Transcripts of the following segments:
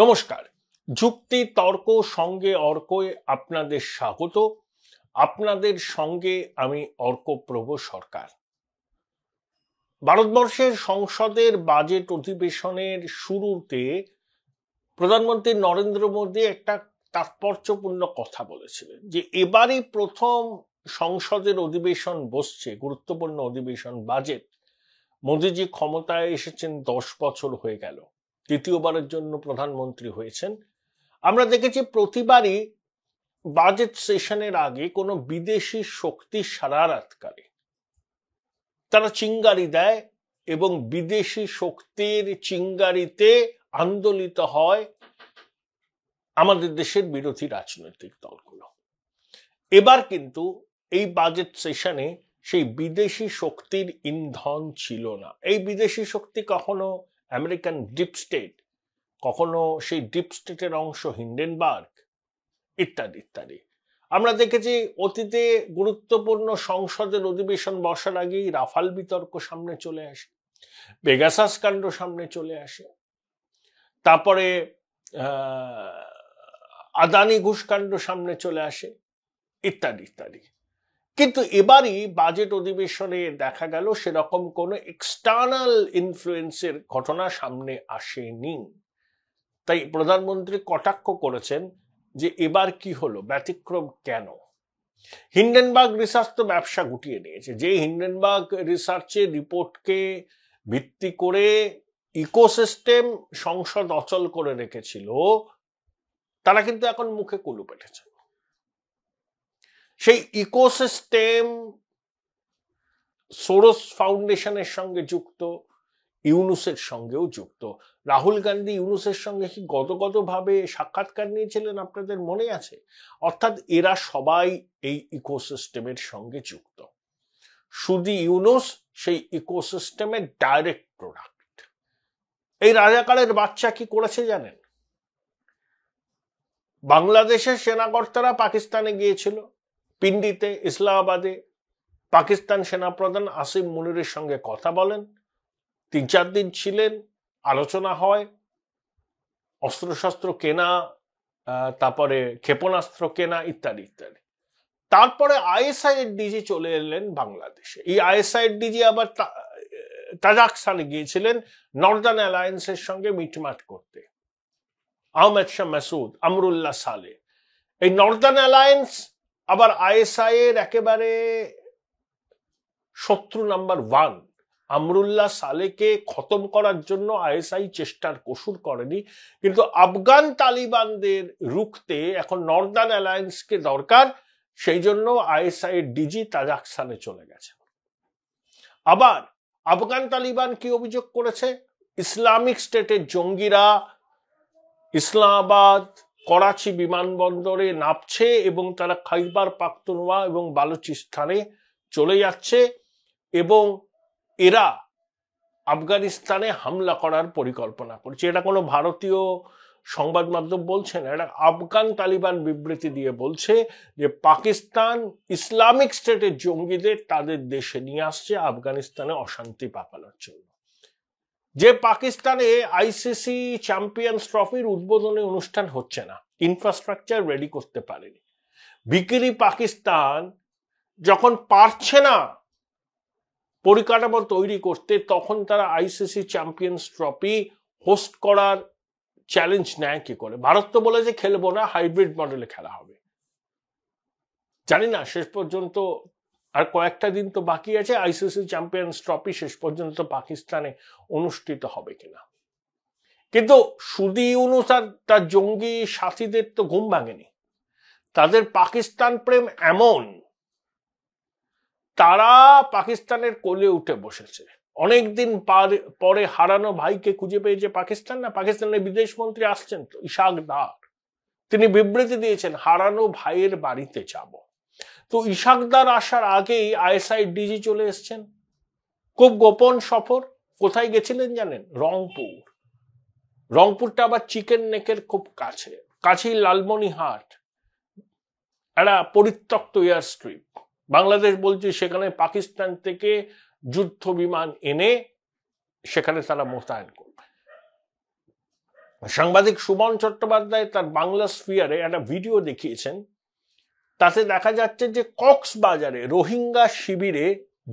নমস্কার। যুক্তি তর্ক সঙ্গে অর্কয়ে আপনাদের স্বাগত। আপনাদের সঙ্গে আমি অর্কপ্রভ সরকার। ভারতবর্ষের সংসদের বাজেট অধিবেশনের শুরুতে প্রধানমন্ত্রী নরেন্দ্র মোদী একটা তাৎপর্যপূর্ণ কথা বলেছিলেন যে এবারই প্রথম সংসদের অধিবেশন বসছে, গুরুত্বপূর্ণ অধিবেশন বাজেট। মোদীজি ক্ষমতায় এসেছেন 10 বছর হয়ে গেল, তৃতীয়বারের জন্য প্রধানমন্ত্রী হয়েছেন। আমরা দেখেছি প্রতিবারই বাজেট সেশনের আগে কোনো বিদেশি শক্তি সারারাত করে, তারা চিঙ্গারি দেয় এবং বিদেশি শক্তির চিঙ্গারিতে আন্দোলিত হয় আমাদের দেশের বিরোধী রাজনৈতিক দলগুলো। এবার কিন্তু এই বাজেট সেশনে সেই বিদেশি শক্তির ইন্ধন ছিল না। এই বিদেশি শক্তি কখনো আমেরিকান ডিপ স্টেট, কখনো সেই ডিপ স্টেটের অংশ হিন্ডেনবার্গ ইত্যাদি ইত্যাদি। আমরা দেখেছি অতীতে গুরুত্বপূর্ণ সংসদের অধিবেশন বসার আগেই রাফাল বিতর্ক সামনে চলে আসে, পেগাসাস কাণ্ড সামনে চলে আসে, তারপরে আদানি ঘুষকাণ্ড সামনে চলে আসে ইত্যাদি ইত্যাদি। কিন্তু এবারই বাজেট অধিবেশনে দেখা গেল সেরকম কোনো এক্সটার্নাল ইনফ্লুয়েন্সের ঘটনা সামনে আসেনি। তাই প্রধানমন্ত্রী কটাক্ষ করেছেন যে এবার কি হলো, ব্যতিক্রম কেন। হিন্ডেনবার্গ রিসার্চ তো ব্যবসা গুটিয়ে নিয়েছে। যে হিন্ডেনবার্গ রিসার্চের রিপোর্টকে ভিত্তি করে ইকোসিস্টেম সংসদ অচল করে রেখেছিল, তারা কিন্তু এখন মুখে কুলু পেটেছে। সেই ইকোসিস্টেম সোরস ফাউন্ডেশনের সঙ্গে যুক্ত, ইউনুসের সঙ্গেও যুক্ত। রাহুল গান্ধী ইউনুসের সঙ্গে কি গদগদভাবে সাক্ষাৎকার নিয়েছিলেন, আপনাদের মনে আছে? অর্থাৎ এরা সবাই এই ইকোসিস্টেমের সঙ্গে যুক্ত। শুধু ইউনুস সেই ইকোসিস্টেমের ডাইরেক্ট প্রোডাক্ট। এই রাজাকারের বাচ্চা কি করেছে জানেন? বাংলাদেশের সেনাকর্তারা পাকিস্তানে গিয়েছিল, পিন্ডিতে, ইসলামাবাদে। পাকিস্তান সেনাপ্রধান আসিম মুনিরের সঙ্গে কথা বলেন, 3-4 দিন ছিলেন, আলোচনা হয়, অস্ত্রশস্ত্র কেনা, তারপরে ক্ষেপণাস্ত্র কেনা ইত্যাদি ইত্যাদি। তারপরে আইএসআই এর ডিজি চলে এলেন বাংলাদেশে। এই আইএসআই এর ডিজি আবার তাজাকস্তানে গিয়েছিলেন নর্দার্ন অ্যালায়েন্সের সঙ্গে মিটমাট করতে। আহমেদ শাহ মাসুদ, আমরুল্লাহ সালে, এই নর্দার্ন অ্যালায়েন্স আবার আইএসআই এর একেবারে শত্রু নাম্বার 1। আমরুল্লাহ সালেকে খতম করার জন্য আইএসআই চেষ্টার কসুর করেনি, কিন্তু আফগান তালিবানদের রুখতে এখন নর্দার্ন অ্যালায়েন্সকে দরকার, সেই জন্য আইএসআই এর ডিজি তাজাকস্তানে চলে গেছে। আবার আফগান তালিবান কি অভিযোগ করেছে? ইসলামিক স্টেটের জঙ্গিরা ইসলামাবাদ, করাচি বিমানবন্দরে নামছে এবং তারা খাইবার পাখতুনওয়া এবং বালুচিস্তানে চলে যাচ্ছে এবং এরা আফগানিস্তানে হামলা করার পরিকল্পনা করছে। এটা কোনো ভারতীয় সংবাদ মাধ্যম বলছে না, এটা আফগান তালিবান বিবৃতি দিয়ে বলছে যে পাকিস্তান ইসলামিক স্টেটের জঙ্গিদের তাদের দেশে নিয়ে আসছে আফগানিস্তানে অশান্তি পাকানোর জন্য। যে পাকিস্তানে আইসিসি চ্যাম্পিয়ন্স ট্রফির উদ্বোধনী অনুষ্ঠান হচ্ছে না, ইনফ্রাস্ট্রাকচার রেডি করতে পারেনি। বিকিরি পাকিস্তান যখন পারছে না পরিকাঠামো তৈরি করতে, তখন তারা আইসিসি চ্যাম্পিয়ন্স ট্রফি হোস্ট করার চ্যালেঞ্জ নেয় কি করে? ভারত তো বলে যে খেলবো না, হাইব্রিড মডেলে খেলা হবে। জানি না শেষ পর্যন্ত আর কয়েকটা দিন তো বাকি আছে, আইসিসি চ্যাম্পিয়ন্স ট্রফি শেষ পর্যন্ত পাকিস্তানে অনুষ্ঠিত হবে কিনা। কিন্তু শুধু ইউনুস আর তার জঙ্গি সাথীদের তো ঘুম ভাঙেনি। তাদের পাকিস্তান প্রেম এমন, তারা পাকিস্তানের কোলে উঠে বসেছে। অনেকদিন পরে হারানো ভাইকে খুঁজে পেয়েছে পাকিস্তান। না, পাকিস্তানের বিদেশ মন্ত্রী আসছেন তো, ইশাক দার, তিনি বিবৃতি দিয়েছেন হারানো ভাইয়ের বাড়িতে যাব। তো ইশাক দার আসার আগেই আইএসআই ডিজি চলে এসছেন। খুব গোপন সফর। কোথায় গেছিলেন জানেন? রংপুর। রংপুরটা আবার চিকেন নেকের খুব কাছে, কাছেই লালমনিরহাট, একটা পরিত্যক্ত এয়ার স্ট্রিপ। বাংলাদেশ বলছে সেখানে পাকিস্তান থেকে যুদ্ধ বিমান এনে সেখানে তারা মোতায়েন করবে। সাংবাদিক সুমন চট্টোপাধ্যায় তার বাংলা স্ফিয়ারে একটা ভিডিও দেখিয়েছেন। তাতে দেখা যাচ্ছে যে কক্সবাজারে রোহিঙ্গা শিবিরে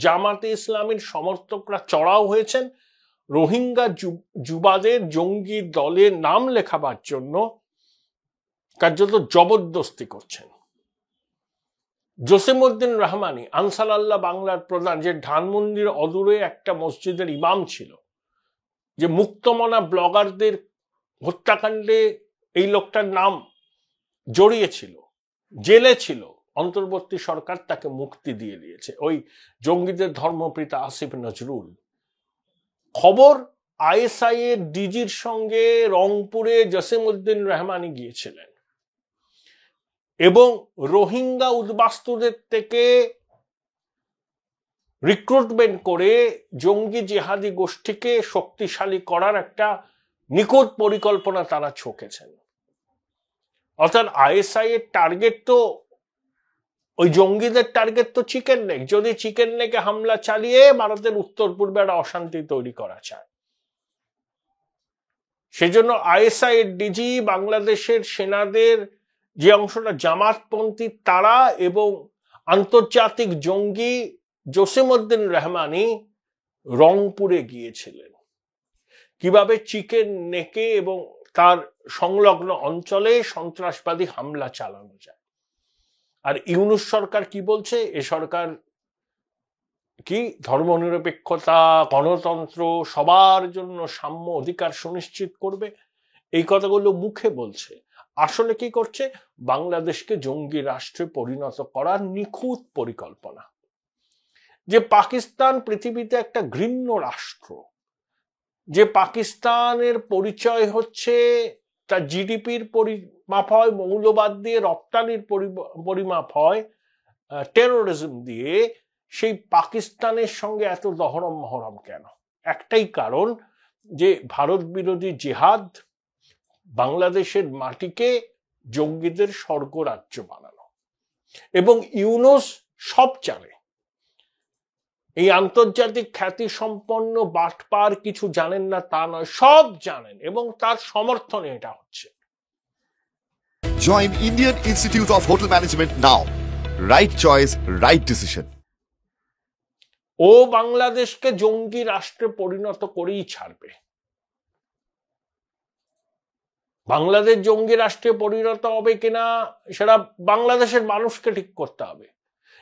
জামাতে ইসলামীর সমর্থকরা চড়াও হয়েছেন রোহিঙ্গা যুবাদের জঙ্গি দলে নাম লেখাবার জন্য কার্যত জবরদস্তি করছেন। জসিমউদ্দিন রহমানি আনসার আল্লাহ বাংলার প্রধান, যে ধানমন্ডির অদূরে একটা মসজিদের ইমাম ছিল, যে মুক্তমনা ব্লগারদের হত্যাকাণ্ডে এই লোকটার নাম জড়িয়েছিল, জেলে ছিল, অন্তর্বর্তী সরকার তাকে মুক্তি দিয়ে দিয়েছে, ওই জঙ্গিদের ধর্মপ্রিতা আসিফ নজরুল। খবর আইএসআই এর ডিজির সঙ্গে রংপুরে জসিমউদ্দিন রহমানি গিয়েছিলেন এবং রোহিঙ্গা উদ্বাস্তুদের থেকে রিক্রুটমেন্ট করে জঙ্গি জিহাদি গোষ্ঠীকে শক্তিশালী করার একটা নিখুঁত পরিকল্পনা তারা ছকেছেন। অর্থাৎ আইএসআই এর টার্গেট তো ওই জঙ্গিদের টার্গেট তো চিকেন নেক, যদি চিকেন নেকে হামলা চালিয়ে ভারতের উত্তর পূর্বে একটা অশান্তি তৈরি করা চায়, সেজন্য আইএসআই এর ডিজি বাংলাদেশের সেনাদের যে অংশটা জামাতপন্থী তারা এবং আন্তর্জাতিক জঙ্গি জসিমউদ্দিন রহমানি রংপুরে গিয়েছিলেন কিভাবে চিকেন নেকে এবং তার সংলগ্ন অঞ্চলে সন্ত্রাসবাদী হামলা চালানো যায়। আর ইউনূস সরকার কি বলছে? এ সরকার কি ধর্মনিরপেক্ষতা, গণতন্ত্র, সবার জন্য সাম্য অধিকার সুনিশ্চিত করবে, এই কথাগুলো মুখে বলছে, আসলে কি করছে? বাংলাদেশকে জঙ্গি রাষ্ট্রে পরিণত করার নিখুঁত পরিকল্পনা। যে পাকিস্তান পৃথিবীতে একটা ঘৃণ্য রাষ্ট্র, যে পাকিস্তানের পরিচয় হচ্ছে তার জিডিপির পরিমাপ হয় মৌলবাদ দিয়ে, রপ্তানির পরিমাপ হয় টেরোরিজম দিয়ে, সেই পাকিস্তানের সঙ্গে এত দহরম মহরম কেন? একটাই কারণ, যে ভারত বিরোধী জিহাদ বাংলাদেশের মাটিকে জঙ্গিদের স্বর্গরাজ্য বানানো। এবং ইউনূস সব জানে, এই আন্তর্জাতিক খ্যাতি সম্পন্ন বাটপার কিছু জানেন না তা নয়, সব জানেন এবং তার সমর্থনে এটা হচ্ছে। Join Indian Institute of Hotel Management now. Right choice, right decision. ও বাংলাদেশকে জঙ্গি রাষ্ট্রে পরিণত করেই ছাড়বে। বাংলাদেশ জঙ্গি রাষ্ট্রে পরিণত হবে কিনা সেটা বাংলাদেশের মানুষকে ঠিক করতে হবে,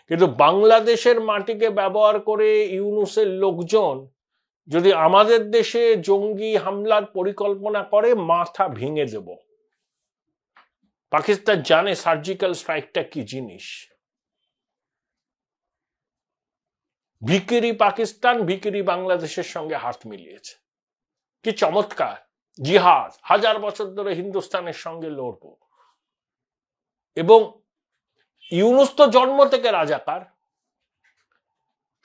কিন্তু বাংলাদেশের মাটিকে ব্যবহার করে ইউনূসের লোকজন যদি আমাদের দেশে জঙ্গি হামলার পরিকল্পনা করে, মাথা ভেঙে দেব। পাকিস্তান জানে সার্জিক্যাল স্ট্রাইকটা কি জিনিস। ভিকিরি পাকিস্তান ভিকিরি বাংলাদেশের সঙ্গে হাত মিলিয়েছে। কি চমৎকার জিহাদ, 1000 বছর ধরে হিন্দুস্তানের সঙ্গে লড়ব। এবং ইউনূস তো জন্ম থেকে রাজাকার,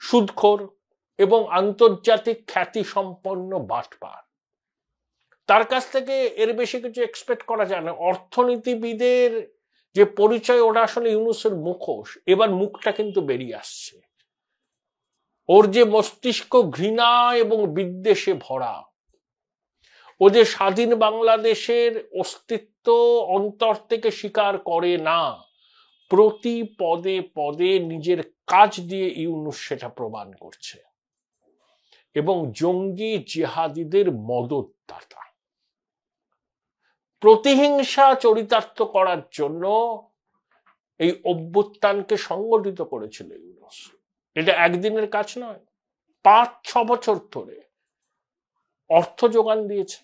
সুদখোর এবং আন্তর্জাতিক খ্যাতি সম্পন্ন বাটপার। তার কাছ থেকে এর বেশি কিছু এক্সপেক্ট করা যায় না। অর্থনীতিবিদের যে পরিচয়, ওটা আসলে ইউনূসের মুখোশ। এবার মুখটা কিন্তু বেরিয়ে আসছে। ওর যে মস্তিষ্ক ঘৃণা এবং বিদ্বেষে ভরা, ও যে স্বাধীন বাংলাদেশের অস্তিত্ব অন্তর থেকে স্বীকার করে না, প্রতি পদে পদে নিজের কাজ দিয়ে ইউনূস সেটা প্রমাণ করছে। এবং জঙ্গি জিহাদিদের মদতদাতা। প্রতিহিংসা চরিতার্থ করার জন্য এই অভ্যুত্থানকে সংগঠিত করেছিল ইউনূস। এটা একদিনের কাজ নয়, 5-6 বছর ধরে অর্থ যোগান দিয়েছে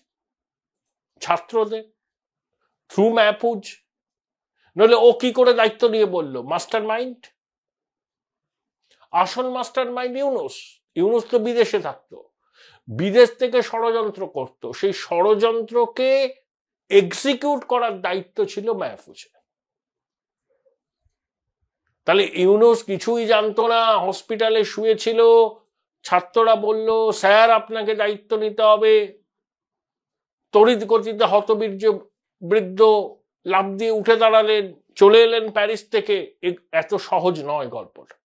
ছাত্রদের থ্রু মাহফুজ। নইলে ও কি করে দায়িত্ব নিয়ে বললো মাস্টার মাইন্ড? আসল মাস্টার মাইন্ড ইউনূস। ইউনূস তো বিদেশে থাকতো, বিদেশ থেকে ষড়যন্ত্র করত, সেই ষড়যন্ত্রকে এক্সিকিউট করার দায়িত্ব ছিল মাহফুজের। তাহলে ইউনূস কিছুই জানতো না, হসপিটালে শুয়েছিল, ছাত্ররা বলল স্যার আপনাকে দায়িত্ব নিতে হবে, তড়িৎ গতিতে হতবীর্য বৃদ্ধ লাফ দিয়ে উঠে দাঁড়ালেন, চলে এলেন প্যারিস থেকে। এত সহজ নয় গল্পটা।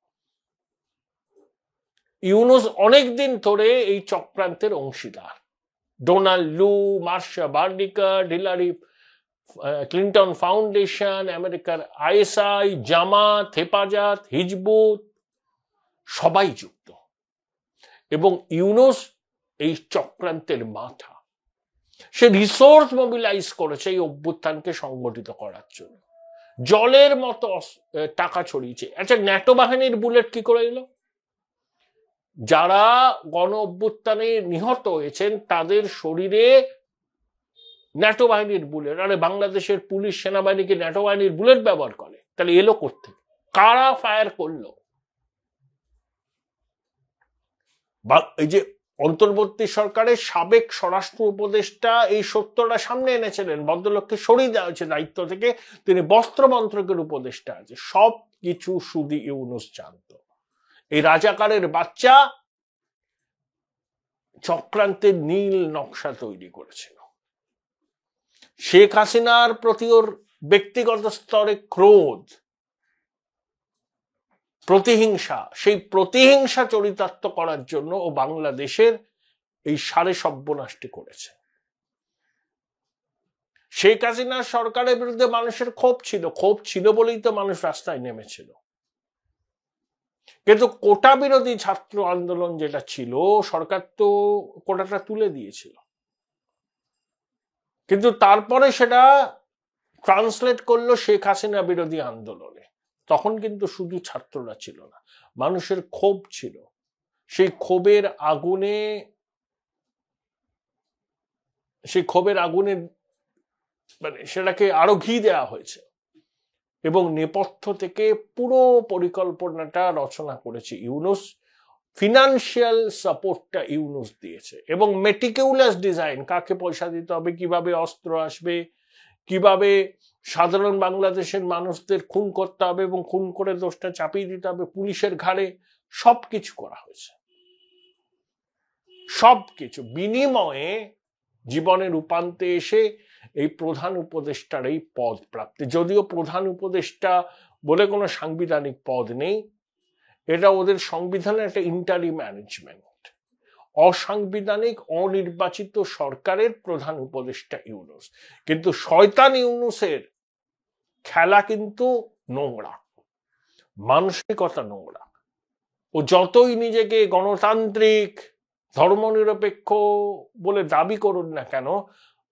ইউনূস অনেকদিন ধরে এই চক্রান্তের অংশীদার, Donald Lu, Marsha Bernicat, Hillary Clinton Foundation, আমেরিকার আইএসআই, জামাত, হেফাজত, হিজবুত সবাই যুক্ত। এবং ইউনূস এই চক্রান্তের মাথা। সে রিসোর্স মোবিলাইজ করেছে এই অভ্যুত্থানকে সংগঠিত করার জন্য, জলের মতো টাকা ছড়িয়েছে। আচ্ছা, ন্যাটো বাহিনীর বুলেট কি করে এলো? যারা গণ অভ্যুত্থানে নিহত হয়েছেন তাদের শরীরে ন্যাটো বাহিনীর বুলেট। আরে বাংলাদেশের পুলিশ সেনাবাহিনীকে ন্যাটো বাহিনীর বুলেট ব্যবহার করে, তাহলে এলো করতে? কারা ফায়ার করলো? এই যে অন্তর্বর্তী সরকারের সাবেক স্বরাষ্ট্র উপদেষ্টা এই সত্যটা সামনে এনেছিলেন, ভদ্রলোককে সরিয়ে দেওয়া হয়েছে দায়িত্ব থেকে, তিনি বস্ত্র মন্ত্রকের উপদেষ্টা আছে। সব কিছু শুধু ইউনূস জানত। এই রাজাকারের বাচ্চা চক্রান্তের নীল নকশা তৈরি করেছিল। শেখ হাসিনার প্রতি ওর ব্যক্তিগত স্তরে ক্রোধ, প্রতিহিংসা, সেই প্রতিহিংসা চরিতার্থ করার জন্য ও বাংলাদেশের এই সাড়ে সর্বনাশটি করেছে। শেখ হাসিনার সরকারের বিরুদ্ধে মানুষের ক্ষোভ ছিল বলেই তো মানুষ রাস্তায় নেমেছিল। কিন্তু কোটা বিরোধী ছাত্র আন্দোলন যেটা ছিল, সরকার তো কোটাটা তুলে দিয়েছিল, কিন্তু তারপরে সেটা ট্রান্সলেট করলো শেখ হাসিনা বিরোধী আন্দোলনে। তখন কিন্তু শুধু ছাত্ররা ছিল না, মানুষের ক্ষোভ ছিল। সেই ক্ষোভের আগুনে মানে সেটাকে আরো ঘি দেওয়া হয়েছে এবং নেপথ্য থেকে পুরো পরিকল্পনাটা রচনা করেছে ইউনূস। ফিনান্সিয়াল সাপোর্টটা ইউনূস দিয়েছে এবং মেটিকিউলাস ডিজাইন, কাকে পয়সা দিতে হবে, কিভাবে অস্ত্র আসবে, কিভাবে সাধারণ বাংলাদেশের মানুষদের খুন করতে হবে এবং খুন করে দোষটা চাপিয়ে দিতে হবে পুলিশের ঘাড়ে, সবকিছু করা হয়েছে। সবকিছু বিনিময়ে জীবনের উপান্তে এসে এই প্রধান উপদেষ্টার এই পদ প্রাপ্তি। যদিও প্রধান উপদেষ্টা বলে কোনো সাংবিধানিক পদ নেই, এটা ওদের সংবিধানের একটা ইন্টারিম ম্যানেজমেন্ট। অসাংবিধানিক অনির্বাচিত সরকারের প্রধান উপদেষ্টা ইউনূস। কিন্তু শয়তান ইউনূসের খেলা কিন্তু নোংরা, মানসিকতা নোংরা। ও যতই নিজেকে গণতান্ত্রিক ধর্মনিরপেক্ষ বলে দাবি করুন না কেন,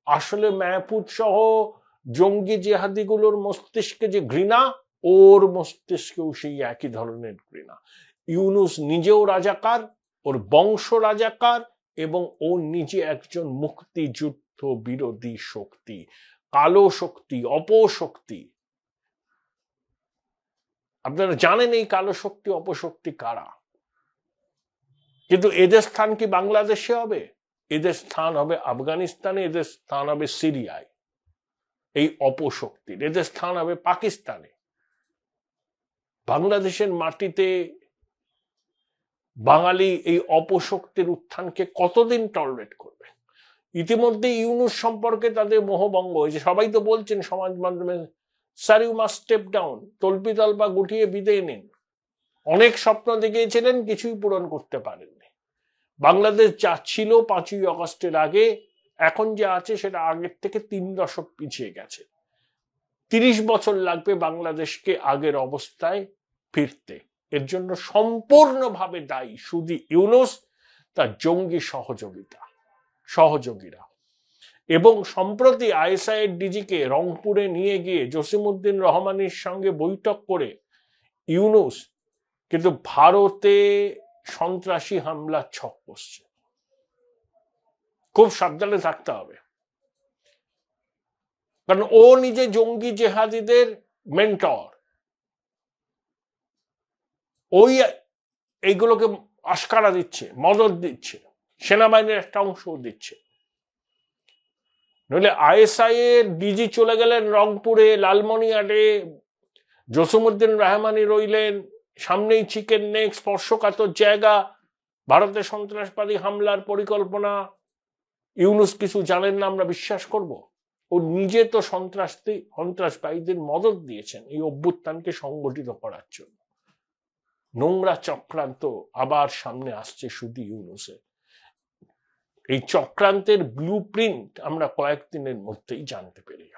আসলে মাহফুজ সহ জঙ্গি জেহাদিগুলোর মস্তিষ্কে যে ঘৃণা, ওর মস্তিষ্কেও সেই একই ধরনের ঘৃণা। ইউনূস নিজেও রাজাকার, ওর বংশ রাজাকার, এবং ও নিজে একজন মুক্তিযুদ্ধ বিরোধী শক্তি, কালো শক্তি, অপশক্তি। আপনারা জানেন এই কালো শক্তি অপশক্তি কারা, কিন্তু এদের স্থান কি বাংলাদেশে হবে? এদের স্থান হবে আফগানিস্তানে, এদের স্থান হবে সিরিয়ায় এই অপশক্তির, এদের স্থান হবে পাকিস্তানে। বাংলাদেশের মাটিতে বাঙালি এই অপশক্তির উত্থানকে কতদিন টলারেট করবে? ইতিমধ্যে ইউনূস সম্পর্কে তাদের মোহভঙ্গ হয়েছে। সবাই তো বলছেন সমাজ মাধ্যমে, sir you must step down, তল্পি তল্পা গুটিয়ে বিদায় নিন। অনেক স্বপ্ন দেখিয়েছিলেন, কিছুই পূরণ করতে পারেননি। বাংলাদেশ যা ছিল 5ই আগস্টের আগে, এখন যে আছে সেটা আগের থেকে 3 দশক পিছিয়ে গেছে। 30 বছর লাগবে বাংলাদেশকে আগের অবস্থায় ফিরতে। এর জন্য সম্পূর্ণভাবে দায়ী শুধু ইউনূস, তার জঙ্গি সহযোগীরা। এবং সম্প্রতি আইএসআই এর ডিজিকে রংপুরে নিয়ে গিয়ে জসিমউদ্দিন রহমানের সঙ্গে বৈঠক করে ইউনূস কিন্তু ভারতে সন্ত্রাসী হামলা ছক কষছে। খুব সাবধানে থাকতে হবে, কারণ ও নিজে জঙ্গি জেহাদিদের মেন্টর। ওই এইগুলোকে আশকারা দিচ্ছে, মদত দিচ্ছে, সেনাবাহিনীর একটা অংশ দিচ্ছে। নইলে আইএসআই এর ডিজি চলে গেলেন রংপুরে, লালমনিরহাটে, জসিমউদ্দিন রহমানি রইলেন, সামনেই চিকেন নেক, স্পর্শকাতর জায়গা, ভারতের সন্ত্রাসবাদী হামলার পরিকল্পনা। ইউনূস কিছু জানেন না আমরা বিশ্বাস করব? ও নিজে তো সন্ত্রাসবাদীদের মদত দিয়েছেন এই অভ্যুত্থানকে সংগঠিত করার জন্য। নোংরা চক্রান্ত আবার সামনে আসছে শুধু ইউনূসের। এই চক্রান্তের ব্লু প্রিন্ট আমরা কয়েকদিনের মধ্যেই জানতে পেরেছি।